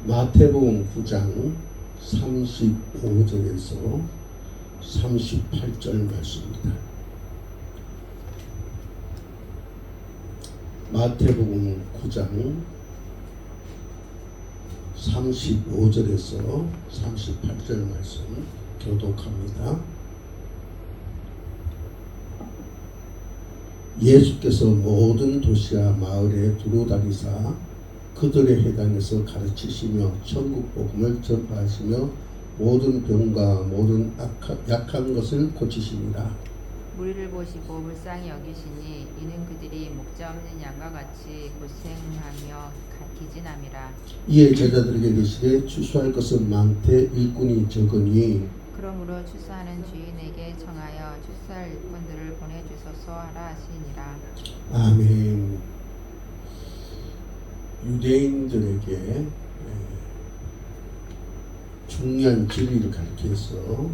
마태복음 9장 35절에서 38절 말씀입니다. 마태복음 9장 35절에서 38절 말씀 교독합니다. 예수께서 모든 도시와 마을에 두루다니사 그들의 해당에서 가르치시며 천국 복음을 전파하시며 모든 병과 모든 약한 것을 고치시니라. 무리를 보시고 불쌍히 여기시니 이는 그들이 목자 없는 양과 같이 고생하며 기진함이라. 이에 제자들에게 이르시되 추수할 것은 많되 일꾼이 적으니 그러므로 추수하는 주인에게 청하여 추수할 일꾼들을 보내주소서 하라 하시니라. 아멘. 유대인들에게 중요한 진리를 가르쳐서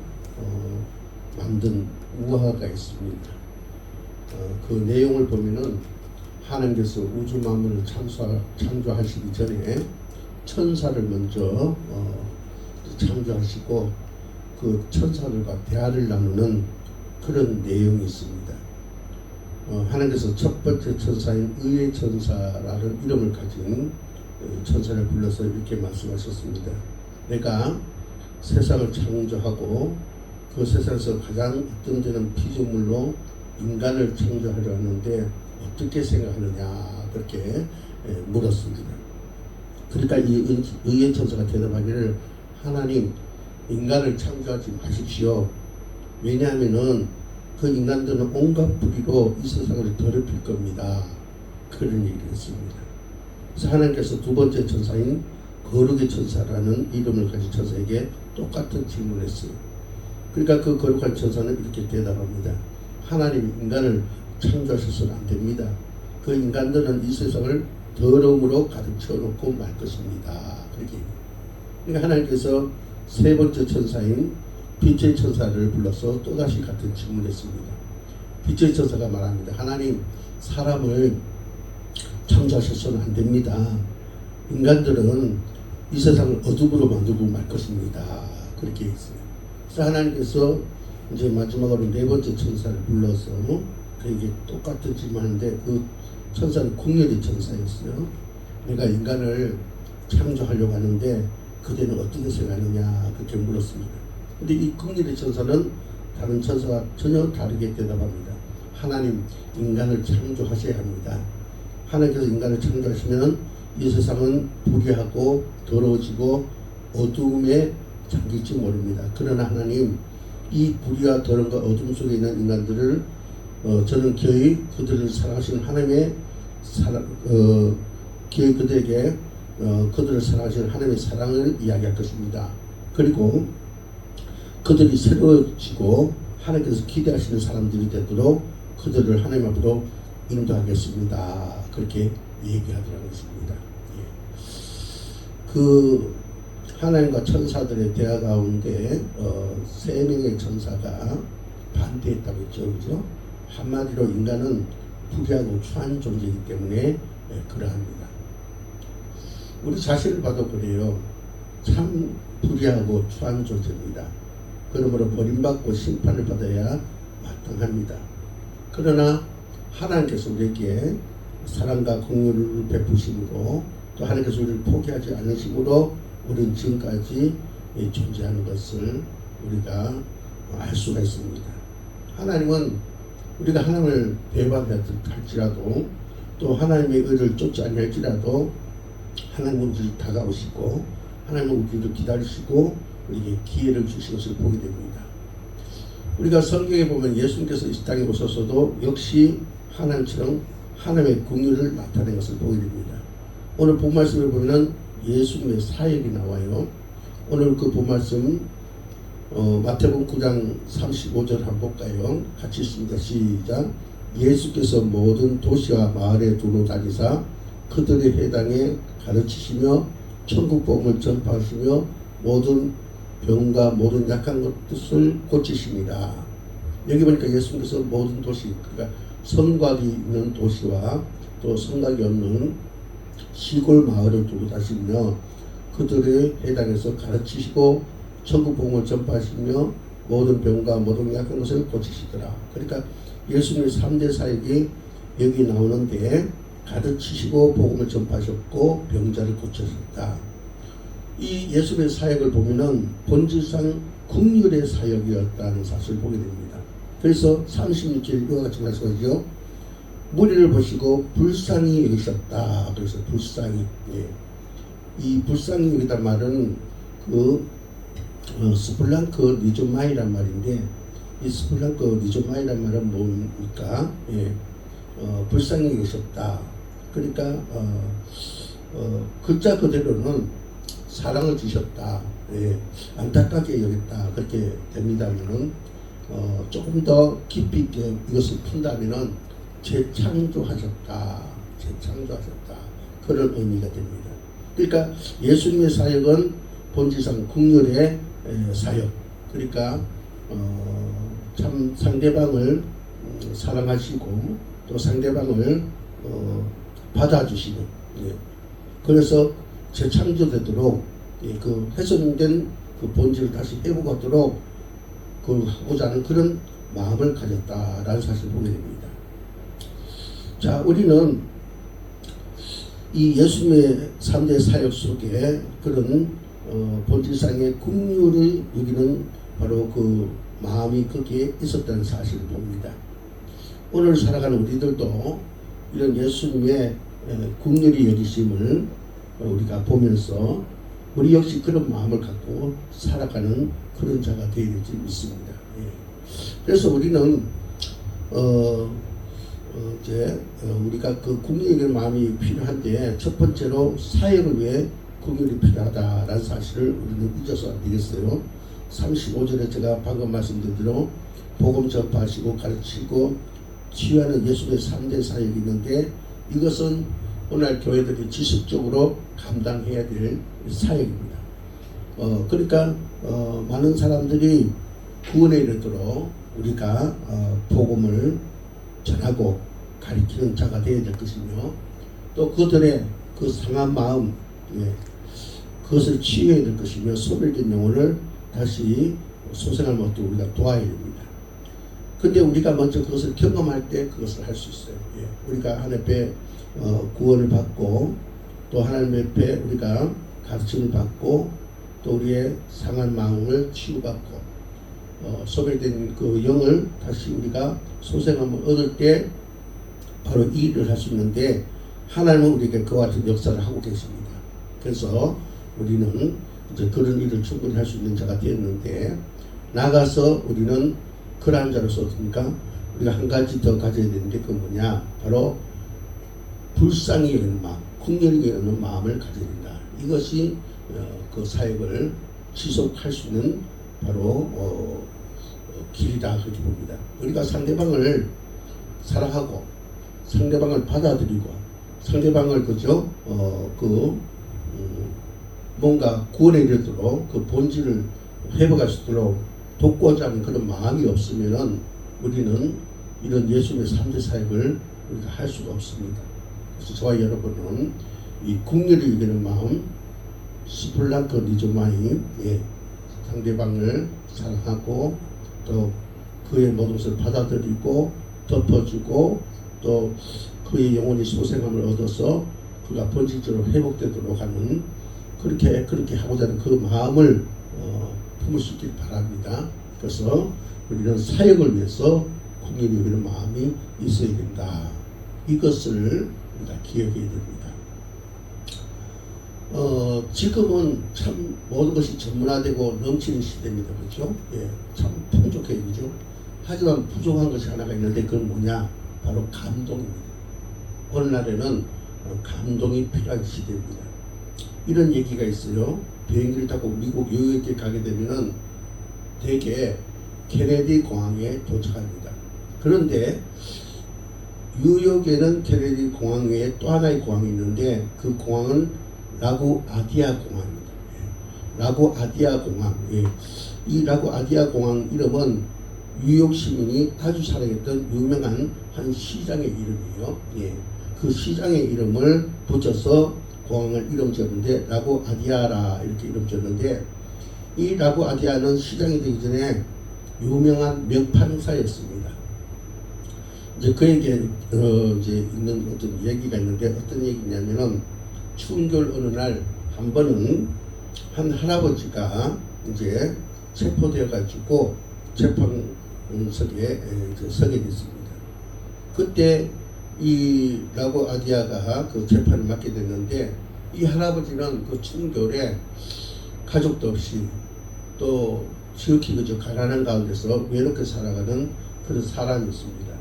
만든 우화가 있습니다. 그 내용을 보면은 하나님께서 우주 만물을 창조하시기 전에 천사를 먼저 창조하시고 그 천사들과 대화를 나누는 그런 내용이 있습니다. 하나님께서 첫 번째 천사인 의의 천사라는 이름을 가진 천사를 불러서 이렇게 말씀하셨습니다. 내가 세상을 창조하고 그 세상에서 가장 어떤 데는 피조물로 인간을 창조하려 하는데 어떻게 생각하느냐 그렇게 물었습니다. 그러니까 이 의의 천사가 대답하기를 하나님 인간을 창조하지 마십시오. 왜냐하면은 그 인간들은 온갖 불의로 이 세상을 더럽힐 겁니다. 그런 얘기를 했습니다. 그래서 하나님께서 두 번째 천사인 거룩의 천사라는 이름을 가진 천사에게 똑같은 질문을 했어요. 그러니까 그 거룩한 천사는 이렇게 대답합니다. 하나님 인간을 창조하셔서는 안 됩니다. 그 인간들은 이 세상을 더러움으로 가득 채워놓고 말 것입니다. 그렇게. 그러니까 하나님께서 세 번째 천사인 빛의 천사를 불러서 또다시 같은 질문을 했습니다. 빛의 천사가 말합니다. 하나님 사람을 창조하셔서는 안 됩니다. 인간들은 이 세상을 어둠으로 만들고 말 것입니다. 그렇게 했어요. 그래서 하나님께서 이제 마지막으로 네 번째 천사를 불러서 그에게 똑같은 질문하는데 그 천사는 궁열의 천사였어요. 내가 인간을 창조하려고 하는데 그대는 어떻게 생각하느냐 그렇게 물었습니다. 근데 이 궁열의 천사는 다른 천사와 전혀 다르게 대답합니다. 하나님 인간을 창조하셔야 합니다. 하나님께서 인간을 창조하시면 이 세상은 불의하고 더러워지고 어둠에 잠길지 모릅니다. 그러나 하나님 이 불의와 더러움과 어둠 속에 있는 인간들을 저는 기어이 그들을 사랑하시는 하나님의 기어이 그들에게 그들을 사랑하시는 하나님의 사랑을 이야기할 것입니다. 그리고 그들이 새로워지고 하나님께서 기대하시는 사람들이 되도록 그들을 하나님 앞으로 인도하겠습니다. 그렇게 얘기하더라는 것입니다. 그 하나님과 천사들의 대화 가운데 세 명의 천사가 반대했다고 했죠. 그죠? 한마디로 인간은 불의하고 추한 존재이기 때문에 그러합니다. 우리 자신을 봐도 그래요. 참 불의하고 추한 존재입니다. 그러므로 버림받고 심판을 받아야 마땅합니다. 그러나 하나님께서 우리에게 사랑과 긍휼을 베푸심으로 또 하나님께서 우리를 포기하지 않으심으로 우리는 지금까지 존재하는 것을 우리가 알 수가 있습니다. 하나님은 우리가 하나님을 배반할지라도 또 하나님의 의를 쫓지 않을지라도 하나님은 우리를 다가오시고 하나님은 우리를 기다리시고 우리에게 기회를 주신 것을 보게 됩니다. 우리가 성경에 보면 예수님께서 이 땅에 오셔서도 역시 하나님처럼 하나님의 긍휼을 나타낸 것을 보게 됩니다. 오늘 본 말씀을 보면 예수님의 사역이 나와요. 오늘 그 본 말씀 마태복음 9장 35절 한번 볼까요? 같이 읽습니다. 시작. 예수께서 모든 도시와 마을에 두루 다니사 그들의 해당에 가르치시며 천국 복음을 전파하시며 모든 병과 모든 약한 것을 고치시니라. 여기 보니까 예수님께서 모든 도시, 그러니까 성곽이 있는 도시와 또 성곽이 없는 시골 마을을 두루 다니시며 그들의 해당해서 가르치시고 천국 복음을 전파하시며 모든 병과 모든 약한 것을 고치시더라. 그러니까 예수님의 3대 사역이 여기 나오는데 가르치시고 복음을 전파하셨고 병자를 고치셨다. 이 예수님의 사역을 보면은 본질상 국률의 사역이었다는 사실을 보게 됩니다. 그래서 36절 이와 같이 말씀하죠. 무리를 보시고 불쌍히 여기셨다. 그래서 불쌍히. 예. 이 불쌍히 여기다 말은 그 스플랑크 리조마이란 말인데 이 스플랑크 리조마이란 말은 뭡니까? 예. 불쌍히 여기셨다. 그러니까 글자 그대로는 사랑을 주셨다. 예. 안타깝게 여겼다. 그렇게 됩니다면은 조금 더 깊이 있게 이것을 푼다면은 재창조하셨다. 재창조하셨다. 그런 의미가 됩니다. 그러니까 예수님의 사역은 본질상 국률의 사역. 그러니까 참 상대방을 사랑하시고 또 상대방을 받아주시는. 예. 그래서 재창조되도록 그 훼손된 그 본질을 다시 회복하도록 하고자 하는 그런 마음을 가졌다라는 사실을 보게 됩니다. 자, 우리는 이 예수님의 3대 사역 속에 그런 본질상의 국률을 여기는 바로 그 마음이 거기에 있었다는 사실을 봅니다. 오늘 살아가는 우리들도 이런 예수님의 국률이 여기심을 우리가 보면서 우리 역시 그런 마음을 갖고 살아가는 그런 자가 되어야 될지 믿습니다. 예. 그래서 우리는 이제 우리가 그 국률의 마음이 필요한데 첫 번째로 사역을 위해 국률이 필요하다라는 사실을 우리는 잊어서 안 되겠어요. 35절에 제가 방금 말씀드린 대로 복음 전파하시고 가르치고 치유하는 예수의 3대 사역이 있는데 이것은 오늘 교회들이 지속적으로 감당해야 될 사역입니다. 그러니까 많은 사람들이 구원에 이르도록 우리가 복음을 전하고 가르치는 자가 되어야 될 것이며 또 그들의 그 상한 마음 그것을 치유해야 될 것이며 소멸된 영혼을 다시 소생할 것도 우리가 도와야 됩니다. 근데 우리가 먼저 그것을 경험할 때 그것을 할 수 있어요. 예. 우리가 하나님 앞에 구원을 받고 또 하나님 앞에 우리가 가르침을 받고 또 우리의 상한 마음을 치유받고 소멸된 그 영을 다시 우리가 소생함을 얻을 때 바로 이 일을 할 수 있는데 하나님은 우리에게 그와 같은 역사를 하고 계십니다. 그래서 우리는 이제 그런 일을 충분히 할 수 있는 자가 되었는데 나가서 우리는 그러한 자로서 어떻습니까? 우리가 한 가지 더 가져야 되는데 그 뭐냐? 바로 불쌍히 여기는 마음, 국률이 여기는 마음을 가져야 된다. 이것이 그 사역을 지속할 수 있는 바로 길이다 그렇게 봅니다. 우리가 상대방을 사랑하고 상대방을 받아들이고 상대방을 그죠? 뭔가 구원에 이르도록 그 본질을 회복할 수 있도록 돕고자 하는 그런 마음이 없으면은 우리는 이런 예수님의 3대 사역을 우리가 할 수가 없습니다. 그래서 저와 여러분은 이 국률이 이기는 마음, 스플랑크 리조마이, 상대방을 사랑하고 또 그의 모든 것을 받아들이고 덮어주고 또 그의 영혼이 소생함을 얻어서 그가 본질적으로 회복되도록 하는 그렇게 하고자 하는 그 마음을 품을 수 있길 바랍니다. 그래서 우리는 사역을 위해서 국률이 여기는 마음이 있어야 된다. 이것을 우리가 기억해야 됩니다. 지금은 참 모든 것이 전문화되고 넘치는 시대입니다. 그렇죠? 예, 참 풍족해요. 그죠? 하지만 부족한 것이 하나가 있는데 그건 뭐냐? 바로 감동입니다. 오늘날에는 감동이 필요한 시대입니다. 이런 얘기가 있어요. 비행기를 타고 미국 뉴욕에 가게 되면은 대개 케네디 공항에 도착합니다. 그런데 뉴욕에는 케네디 공항 외에 또 하나의 공항이 있는데 그 공항은 라구아디아 공항입니다. 라구아디아 공항. 이 라구아디아 공항 이름은 뉴욕 시민이 아주 사랑했던 유명한 한 시장의 이름이에요. 그 시장의 이름을 붙여서 공항을 이름 지었는데 라고 아디아라 이렇게 이름 지었는데, 이 라고 아디아는 시장이 되기 전에 유명한 명판사였습니다. 이제 그에게 이제 있는 어떤 얘기가 있는데, 어떤 얘기냐면은 추운 겨울 어느 날 한 번은 한 할아버지가 이제 체포되어 가지고 재판석에 서게 됐습니다. 그때 이 라고 아디아가 그 재판을 맡게 됐는데, 이 할아버지는 그 추운 겨울에 가족도 없이 또 지극히 그저 가난한 가운데서 외롭게 살아가는 그런 사람이었습니다.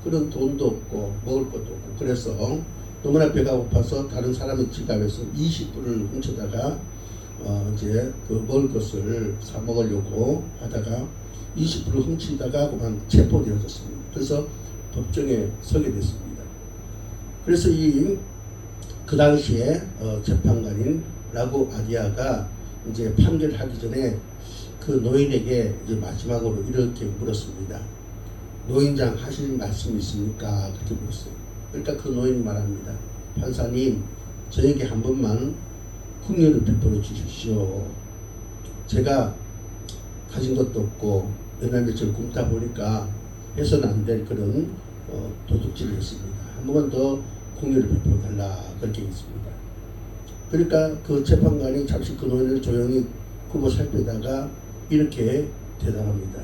그런 돈도 없고 먹을 것도 없고, 그래서 너무나 배가 고파서 다른 사람의 지갑에서 20불을 훔쳐다가 이제 그 먹을 것을 사 먹으려고 하다가 20불을 훔치다가 그만 체포되어졌습니다. 그래서 법정에 서게 됐습니다. 그래서 그 당시에 재판관인 라고 아디아가 이제 판결하기 전에 그 노인에게 이제 마지막으로 이렇게 물었습니다. 노인장 하실 말씀 있습니까? 그렇게 물었어요. 그러니까 그 노인이 말합니다. 판사님, 저에게 한 번만 국료를 베풀어 주십시오. 제가 가진 것도 없고 몇날 며칠 굶다 보니까 해서는 안 될 그런 도둑질을 했습니다. 한 번만 더 국료를 베풀어 달라, 그렇게 했습니다. 그러니까 그 재판관이 잠시 그 노인을 조용히 굽어 살피다가 이렇게 대답합니다.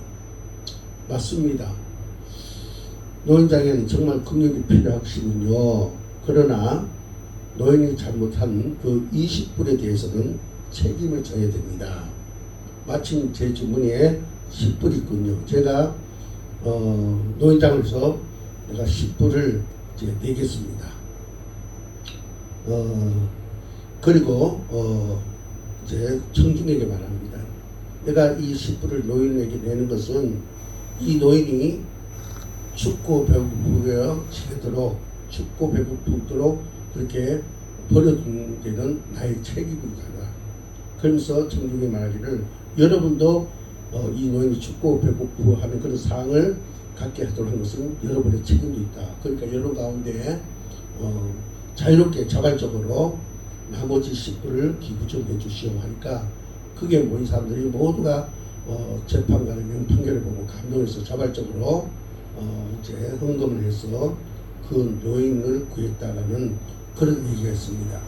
맞습니다. 노인장에는 정말 국력이 필요하시군요. 그러나 노인이 잘못한 그 20불에 대해서는 책임을 져야 됩니다. 마침 제 주머니에 10불이 있군요. 제가 노인장에서 내가 10불을 이제 내겠습니다. 그리고 이제 청중에게 말합니다. 내가 이 10불을 노인에게 내는 것은 이 노인이 춥고 배고프도록 그렇게 버려둔 데는 나의 책임이다. 그러면서 청중에 말하기를, 여러분도 이 노인이 춥고 배고프하는 그런 상황을 갖게 하도록 한 것은 여러분의 책임도 있다. 그러니까 여러분 가운데 자유롭게 자발적으로 나머지 10불을 기부 좀 해주시오 하니까, 그게 모인 사람들이 모두가 재판관의 명판결을 보고 감동해서 자발적으로 이제 헌금을 해서 그 노인을 구했다라는 그런 얘기가 있습니다.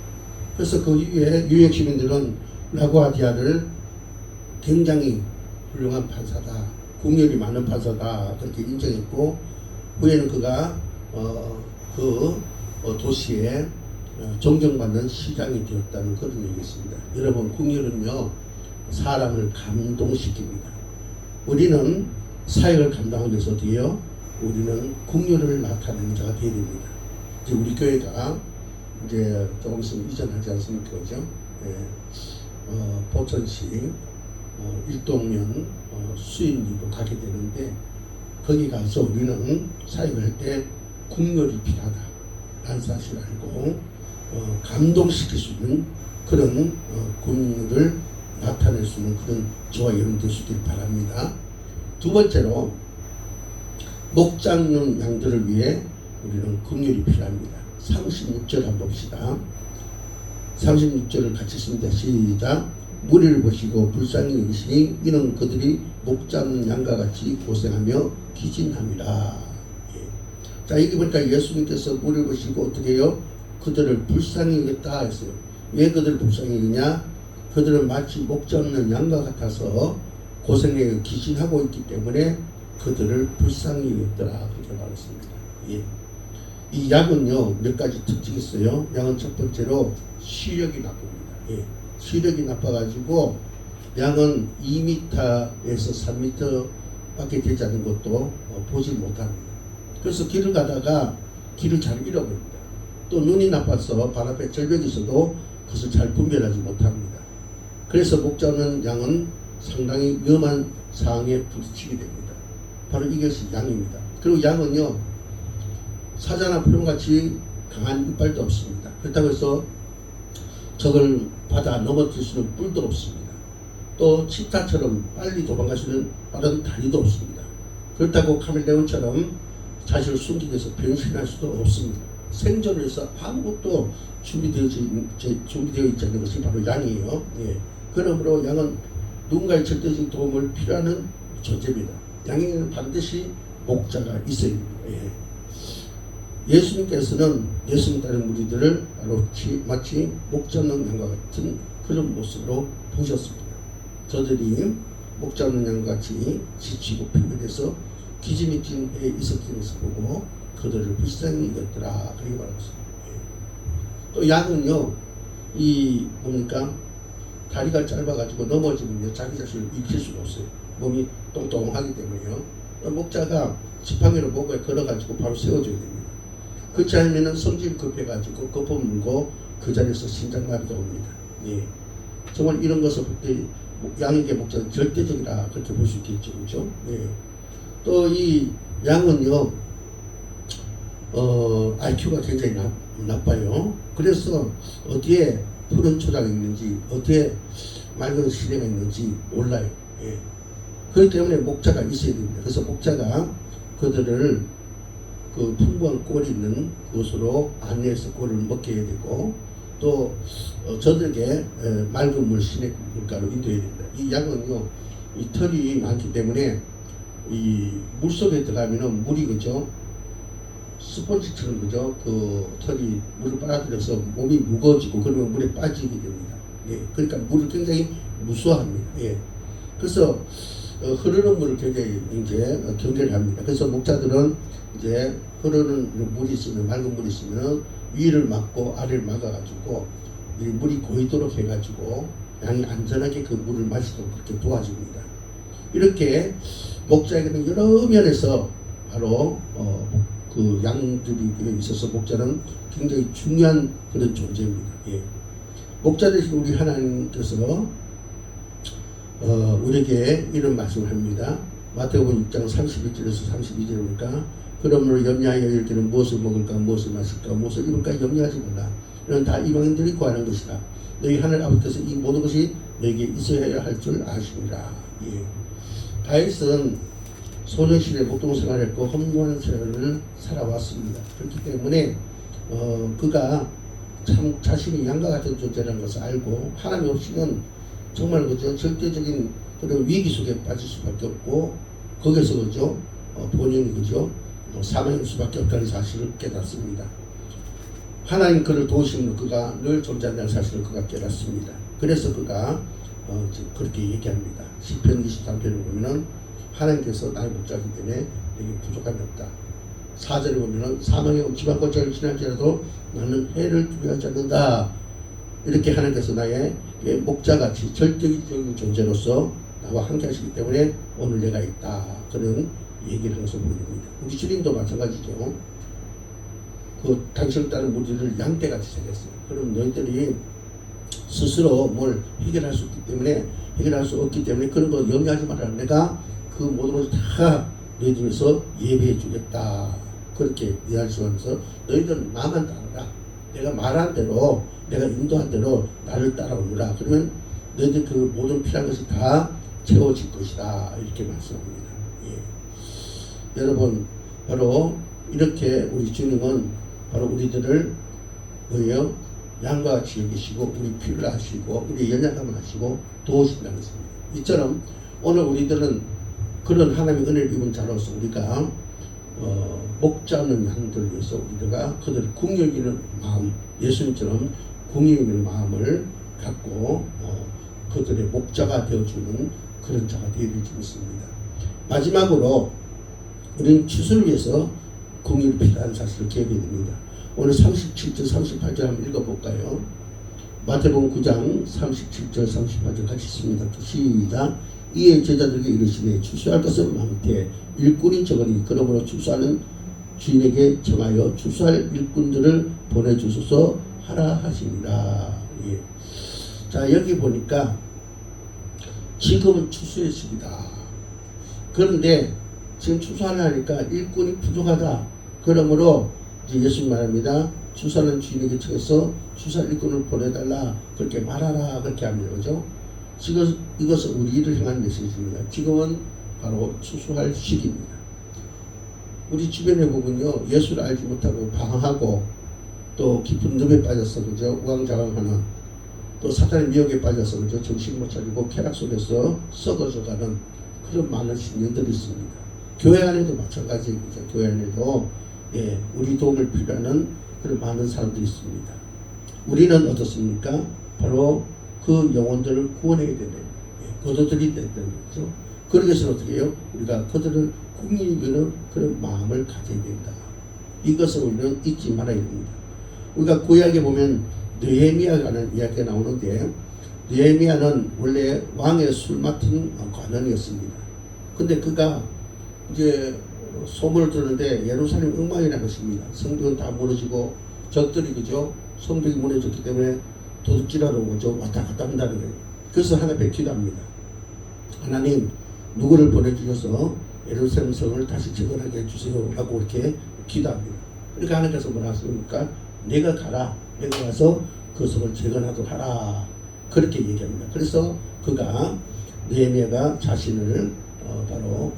그래서 그 이후에 뉴욕 시민들은 라고 아디아를 굉장히 훌륭한 판사다, 국력이 많은 판사다, 그렇게 인정했고, 후에는 그가 도시에 존경받는 시장이 되었다는 그런 얘기였습니다. 여러분, 국력은요 사람을 감동시킵니다. 우리는 사역을 감당하기 위해서 어떻게요? 우리는 국력을 나타내는 자가 되어야 됩니다. 이제 우리 교회가 이제 조금 있으면 이전하지 않습니까? 그죠? 예. 포천시 일동면 수임리로 가게 되는데, 거기 가서 우리는 사역을 할 때 국력이 필요하다 라는 사실을 알고 감동시킬 수 있는 그런 국력을 나타낼 수 있는 그런 저와 여러분 될 수 있기를 바랍니다. 두 번째로, 목 잡는 양들을 위해 우리는 긍휼이 필요합니다. 36절 한번 봅시다. 36절을 같이 씁니다. 시작. 무리를 보시고 불쌍히 여기시니 이는 그들이 목 잡는 양과 같이 고생하며 기진함이라. 예. 자, 여기 보니까 예수님께서 무리를 보시고 어떻게 해요? 그들을 불쌍히 여겼다 했어요. 왜 그들을 불쌍히 여기냐? 그들은 마치 목 잡는 양과 같아서 고생에 기진하고 있기 때문에 그들을 불쌍히 여겼더라, 그렇게 말했습니다. 예. 이 양은요 몇 가지 특징이 있어요. 양은 첫 번째로 시력이 나쁩니다. 예. 시력이 나빠가지고 양은 2m에서 3m 밖에 되지 않는 것도 보지 못합니다. 그래서 길을 가다가 길을 잘 잃어버립니다. 또 눈이 나빠서 발 앞에 절벽이 있어도 그것을 잘 분별하지 못합니다. 그래서 목 잡는 양은 상당히 위험한 상황에 부딪히게 됩니다. 바로 이것이 양입니다. 그리고 양은요 사자나 표범같이 강한 이빨도 없습니다. 그렇다고 해서 적을 받아 넘어뜨릴 수 있는 뿔도 없습니다. 또 치타처럼 빨리 도망갈 수 있는 빠른 다리도 없습니다. 그렇다고 카멜레온처럼 자신을 숨기기 위해서 변신할 수도 없습니다. 생존을 해서 아무것도 준비되어 있지 않는 것이 바로 양이에요. 예. 그러므로 양은 누군가의 절대적인 도움을 필요하는 존재입니다. 양에는 반드시 목자가 있어야 됩니다. 예. 예수님께서는 예수님 따른 무리들을 마치 목자 없는 양과 같은 그런 모습으로 보셨습니다. 저들이 목자 없는 양과 같이 지치고 피곤해서 기짐이 찐 해에 있었던 것을 보고 그들을 불쌍히 여겼더라. 그렇게 말했습니다. 예. 또 양은요, 뭡니까? 다리가 짧아가지고 넘어지면요, 자기 자신을 익힐 수가 없어요. 몸이 똥똥하기 때문에요. 목자가 지팡이로 목에 걸어가지고 바로 세워줘야 됩니다. 그렇지 않으면 성질이 급해가지고 거품물고 그 자리에서 심장마비가 옵니다. 예. 정말 이런 것을 볼 때 양에게 목자는 절대적이라 그렇게 볼 수 있겠죠. 그렇죠? 예. 또 이 양은요, IQ가 굉장히 나빠요. 그래서 어디에 푸른 초장이 있는지, 어디에 맑은 시내가 있는지 몰라요. 예. 그렇기 때문에 목자가 있어야 됩니다. 그래서 목자가 그들을 그 풍부한 꼴이 있는 곳으로 안내해서 꼴을 먹게 해야 되고, 또 저들에게 맑은 물 시내 물가로 인도해야 됩니다. 이 양은요, 이 털이 많기 때문에 이 물속에 들어가면은 물이 그죠, 스펀지처럼 그죠, 그 털이 물을 빨아들여서 몸이 무거워지고 그러면 물에 빠지게 됩니다. 예, 그러니까 물을 굉장히 무서워합니다. 예, 그래서 흐르는 물을 굉장히 이제 경계를 합니다. 그래서 목자들은 이제 흐르는 물이 있으면, 맑은 물이 있으면 위를 막고 아래를 막아가지고 이 물이 고이도록 해가지고 양이 안전하게 그 물을 마시도록 그렇게 도와줍니다. 이렇게 목자에게는 여러 면에서 바로 그 양들이 있어서 목자는 굉장히 중요한 그런 존재입니다. 예. 목자 대신 우리 하나님께서 우리에게 이런 말씀을 합니다. 마태복음 6장 31절에서 32절에 보니까 그러므로 염려하여 이르기는 무엇을 먹을까, 무엇을 마실까, 무엇을 입을까 염려하지 말라. 이는 다 이방인들이 구하는 것이다. 너희 하늘 아버지께서 이 모든 것이 너에게 있어야 할 줄 아시니라. 예. 다윗은 소년시대 목동생활했고 험무한 생활을 살아왔습니다. 그렇기 때문에 그가 참 자신이 양과 같은 존재라는 것을 알고 하나님 없이는 정말 그죠, 절대적인 그런 위기 속에 빠질 수밖에 없고 거기서 그죠, 본인이 그죠, 사망할 수밖에 없다는 사실을 깨닫습니다. 하나님 그를 도우시는 그가 늘 존재한다는 사실을 그가 깨닫습니다. 그래서 그가 그렇게 얘기합니다. 시편 23편을 보면은 하나님께서 나의 목자이기 때문에 내게 부족함이 없다. 4절에 보면은 사망의 엄침한 골짜기를 지날지라도 나는 해를 두려워하지 않는다. 이렇게 하나님께서 나의 목자같이 절대적인 존재로서 나와 함께 하시기 때문에 오늘 내가 있다. 그런 얘기를 항상 보여줍니다. 우리 주님도 마찬가지죠. 그 당신을 따른 무리를 양떼같이 생겼어요. 그럼 너희들이 스스로 뭘 해결할 수 없기 때문에 그런 거 염려하지 마라. 내가 그 모든 것을 다 너희들 위해서 예배해 주겠다. 그렇게 이야기하면서 너희들은 나만 따라라. 내가 말한 대로, 내가 인도한 대로 나를 따라오느라. 그러면 너희들 그 모든 필요한 것이 다 채워질 것이다. 이렇게 말씀합니다. 예. 여러분, 바로 이렇게 우리 주님은 바로 우리들을 뭐예요? 양과 같이 여기시고 우리 필요를 하시고 우리 연약함을 하시고 도우신다는 것입니다. 이처럼 오늘 우리들은 그런 하나님의 은혜를 입은 자로서 우리가 목자 없는 양들을 위해서 우리가 그들을 궁여기는 마음, 예수님처럼 궁여기는 마음을 갖고 그들의 목자가 되어주는 그런 자가 되어야 될지 믿습니다. 마지막으로 우리는 추수를 위해서 궁일이 필요한 사실을 기억해야 됩니다. 오늘 37절 38절 한번 읽어볼까요? 마태복음 9장 37절 38절 같이 읽습니다. 시작. 이에 제자들에게 이르시되 추수할 것은 많되 일꾼이 적으니 그러므로 추수하는 주인에게 청하여 추수할 일꾼들을 보내주소서 하라 하시니라. 예. 자, 여기 보니까 지금은 추수의 시기다. 그런데 지금 추수하려니까 일꾼이 부족하다. 그러므로 이제 예수님 말합니다. 추수하는 주인에게 청해서 추수할 일꾼을 보내달라. 그렇게 말하라. 그렇게 합니다. 그죠? 지금 이것은 우리를 향한 메시지입니다. 지금은 바로 추수할 시기입니다. 우리 주변에 보면요, 예수를 알지 못하고 방황하고 또 깊은 늪에 빠져서 그죠 우왕좌왕하는, 또 사탄의 미혹에 빠져서 그죠 정신 못 차리고 쾌락 속에서 썩어져가는 그런 많은 신령들이 있습니다. 교회 안에도 마찬가지입니다. 교회 안에도 우리 도움을 필요하는 그런 많은 사람들이 있습니다. 우리는 어떻습니까? 바로 그 영혼들을 구원해야 되는, 거둬들여야 되는 거죠. 그러기 위해서 어떻게 해요? 우리가 그들을 궁히 여기는 그런 마음을 가져야 된다. 이것을 우리는 잊지 말아야 됩니다. 우리가 구약에 보면 느헤미야라는 이야기가 나오는데, 느헤미야는 원래 왕의 술 맡은 관원이었습니다. 근데 그가 이제 소문을 들었는데 예루살렘 엉망이 난 것입니다. 성벽은 다 무너지고 적들이 그죠 성벽이 무너졌기 때문에 도둑질하러 그죠 왔다 갔다 한다는 거예요. 그래서 하나님 앞에 기도합니다. 하나님, 누구를 보내주셔서 예루살렘 성을 다시 재건하게 해주세요 라고 이렇게 기도합니다. 그러니까 하나님께서 뭐라 하십니까? 내가 가라, 내가 가서 그 성을 재건하도록 하라, 그렇게 얘기합니다. 그래서 그가 느헤미야가 자신을 바로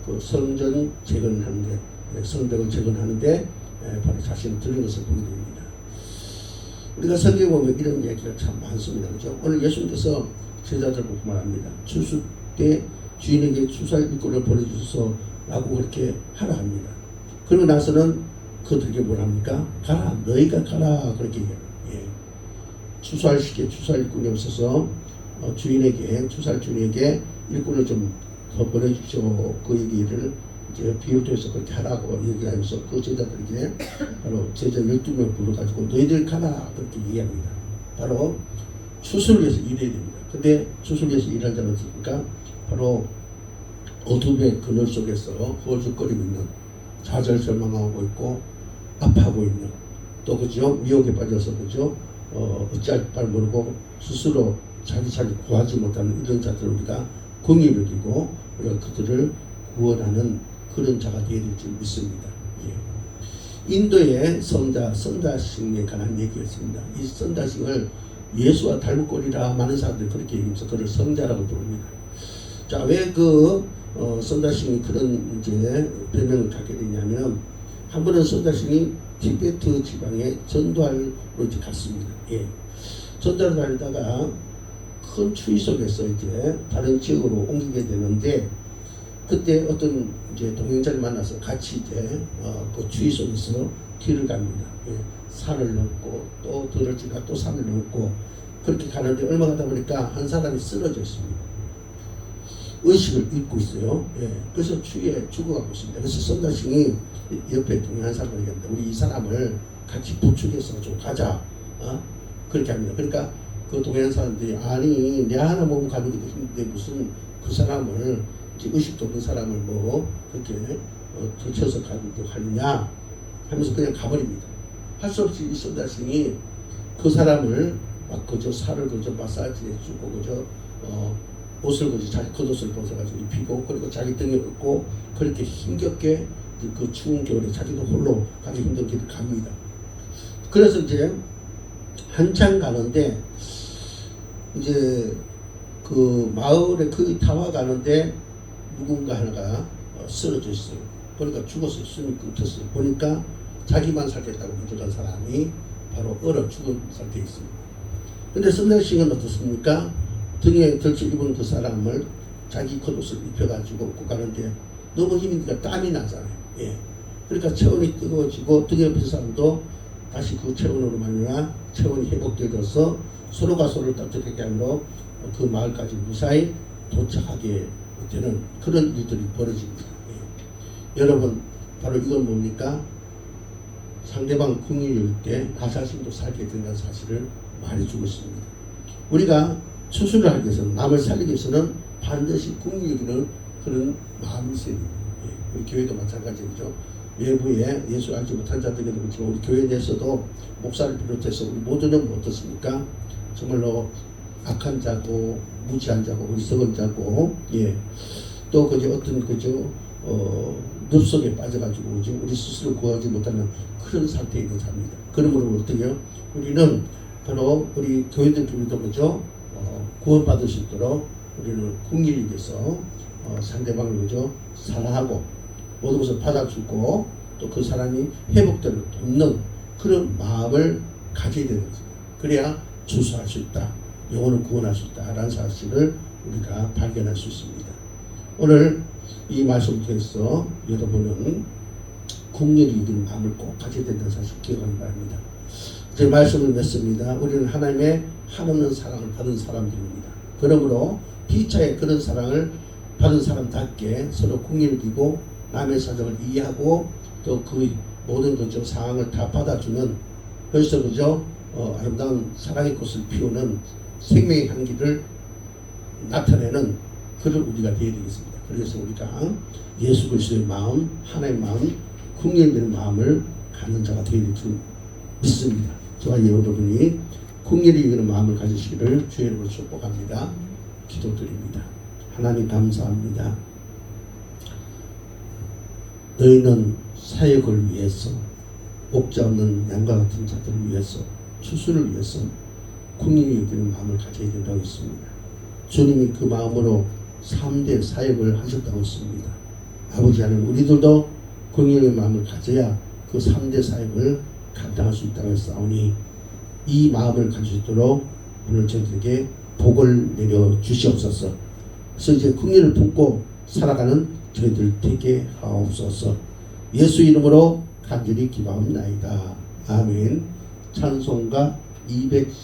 그 성전 재건하는데, 성벽을 재건하는데 바로 자신을 들린 것을 보게 됩니다. 우리가 성경에 보면 이런 얘기가 참 많습니다. 그렇죠? 오늘 예수님께서 제자들 보고 말합니다. 추수 때 주인에게 추수할 일꾼을 보내주소서 라고 그렇게 하라 합니다. 그러고 나서는 그들에게 뭐라 합니까? 가라, 너희가 가라, 그렇게 얘기해요. 추수할 시기에 추수할 일꾼이 없어서 주인에게, 추수할 주인에게 일꾼을 좀 더 보내주십시오. 그 얘기를 이제 비유를 통해서 그렇게 하라고 얘기하면서 그 제자들에게 바로 제자 12명 불러가지고 너희들 가라, 그렇게 얘기합니다. 바로 추수를 위해서 일해야 됩니다. 근데 추수를 위해서 일할 자는 어떻습니까? 바로 어둠의 그늘 속에서 허우적거리고 있는, 좌절절망하고 있고 아파하고 있는, 또 그죠 미혹에 빠져서 그죠 어찌할 바를 모르고 스스로 자기 자리 구하지 못하는 이런 자들을 우리가 긍휼히 여기고 우리가 그들을 구원하는 그런 자가 되어야 될 줄 믿습니다. 인도의 성자 선다싱에 관한 얘기였습니다. 이 선다싱을 예수와 닮을거리라 많은 사람들이 그렇게 얘기하면서 그를 성자라고 부릅니다. 자, 왜 그 선다싱이 그런 이제 별명을 갖게 되냐면, 한 번은 선다싱이 티베트 지방에 전도하러 이제 갔습니다. 전도를 다니다가 큰 추위 속에서 이제 다른 지역으로 옮기게 되는데, 그때 어떤 이제 동행자를 만나서 같이 이제 그 추위 속에서 길을 갑니다. 산을 넘고 또 들을 지나 또 산을 넘고 그렇게 가는데 얼마 가다 보니까 한 사람이 쓰러져 있습니다. 의식을 잃고 있어요. 그래서 추위에 죽어가고 있습니다. 그래서 선다싱이 옆에 동행한 사람을 얘기합니다. 우리 이 사람을 같이 부축해서 좀 가자. 그렇게 합니다. 그러니까 그 동행한 사람들이, 아니 내 하나 몸 가는 것도 힘든데 무슨 그 사람을, 이제 의식도 없는 사람을 뭐 그렇게 들쳐서 가기도 하느냐 하면서 그냥 가버립니다. 할 수 없이 이 선다싱이 그 사람을 막 그저 살을 그저 마사지 해주고 그저 옷을 그저 자기 겉옷을 벗어가지고 입히고, 그리고 자기 등에 업고 그렇게 힘겹게 그 추운 겨울에 자기도 홀로 가기 힘든 길을 갑니다. 그래서 이제 한참 가는데 이제 그 마을에 거의 다 와가는데 누군가 하나가 쓰러져 있어요. 그러니까 죽었어요. 숨이 끊겼어요. 보니까 자기만 살겠다고 부족한 사람이 바로 얼어 죽은 상태에 있습니다. 근데 선다싱은 어떻습니까? 등에 덜쳐 입은 그 사람을 자기 겉옷을 입혀가지고 업고 가는데 너무 힘이니까 땀이 나잖아요. 그러니까 체온이 뜨거워지고 등에 입힌 사람도 다시 그 체온으로 말미암아 체온이 회복되어서 서로가 서로를 따뜻하게 하므로 그 마을까지 무사히 도착하게 되는 그런 일들이 벌어집니다. 여러분, 바로 이건 뭡니까? 상대방 긍휼히 여길 때 나 자신도 살게 된다는 사실을 말해주고 있습니다. 우리가 추수를 하기 위해서는, 남을 살리기 위해서는 반드시 긍휼히 여기는 그런 마음이 있어야 됩니다. 우리 교회도 마찬가지죠. 외부에 예수 알지 못한 자들에게도 그렇지만 우리 교회 내에서도 목사를 비롯해서 우리 모두는 어떻습니까? 정말로 악한 자고 무지한 자고 어리석은 자고 또 그저 어떤 그저 늪 속에 빠져가지고 그죠? 우리 스스로 구하지 못하는 그런 상태에 있는 자입니다. 그러므로 어떻게 해요? 우리는 바로 우리 교회들끼리도 그죠? 구원받을 수 있도록 우리는 긍휼히 위해서 상대방을 그죠? 사랑하고 모든 것을 받아주고 또 그 사람이 회복되는 돕는 그런 마음을 가져야 되는 것입니다. 그래야 주수할 수 있다. 영혼을 구원할 수 있다라는 사실을 우리가 발견할 수 있습니다. 오늘 이 말씀을 통해서 여러분은 국률이 이기는 마음을 꼭 가져야 된다는 사실을 기억하기 바랍니다. 제 말씀을 맺습니다. 우리는 하나님의 한없는 사랑을 받은 사람들입니다. 그러므로 피차에 그런 사랑을 받은 사람답게 서로 국률을 이기고 남의 사정을 이해하고 또 그 모든 그저 상황을 다 받아주는 그래서 그저 아름다운 사랑의 꽃을 피우는 생명의 향기를 나타내는 그런 우리가 되어야 되겠습니다. 그래서 우리가 예수 그리스도의 마음, 하나님의 마음, 국률되는 마음을 갖는 자가 되어야 될 줄 믿습니다. 저와 여러분이 국률이 이기는 마음을 가지시기를 주의 이름으로 축복합니다. 기도드립니다. 하나님 감사합니다. 너희는 사역을 위해서 목자 없는 양과 같은 자들을 위해서 추수를 위해서 국민이 여기는 마음을 가져야 된다고 했습니다. 주님이 그 마음으로 3대 사역을 하셨다고 했습니다. 아버지 하나님 우리들도 국민의 마음을 가져야 그 3대 사역을 감당할 수 있다고 했사오니 이 마음을 가지도록 오늘 저희들에게 복을 내려 주시옵소서. 그래서 이제 국민을 품고 살아가는 저희들 되게 하옵소서. 예수 이름으로 간절히 기도합나이다. 아멘. 찬송가 200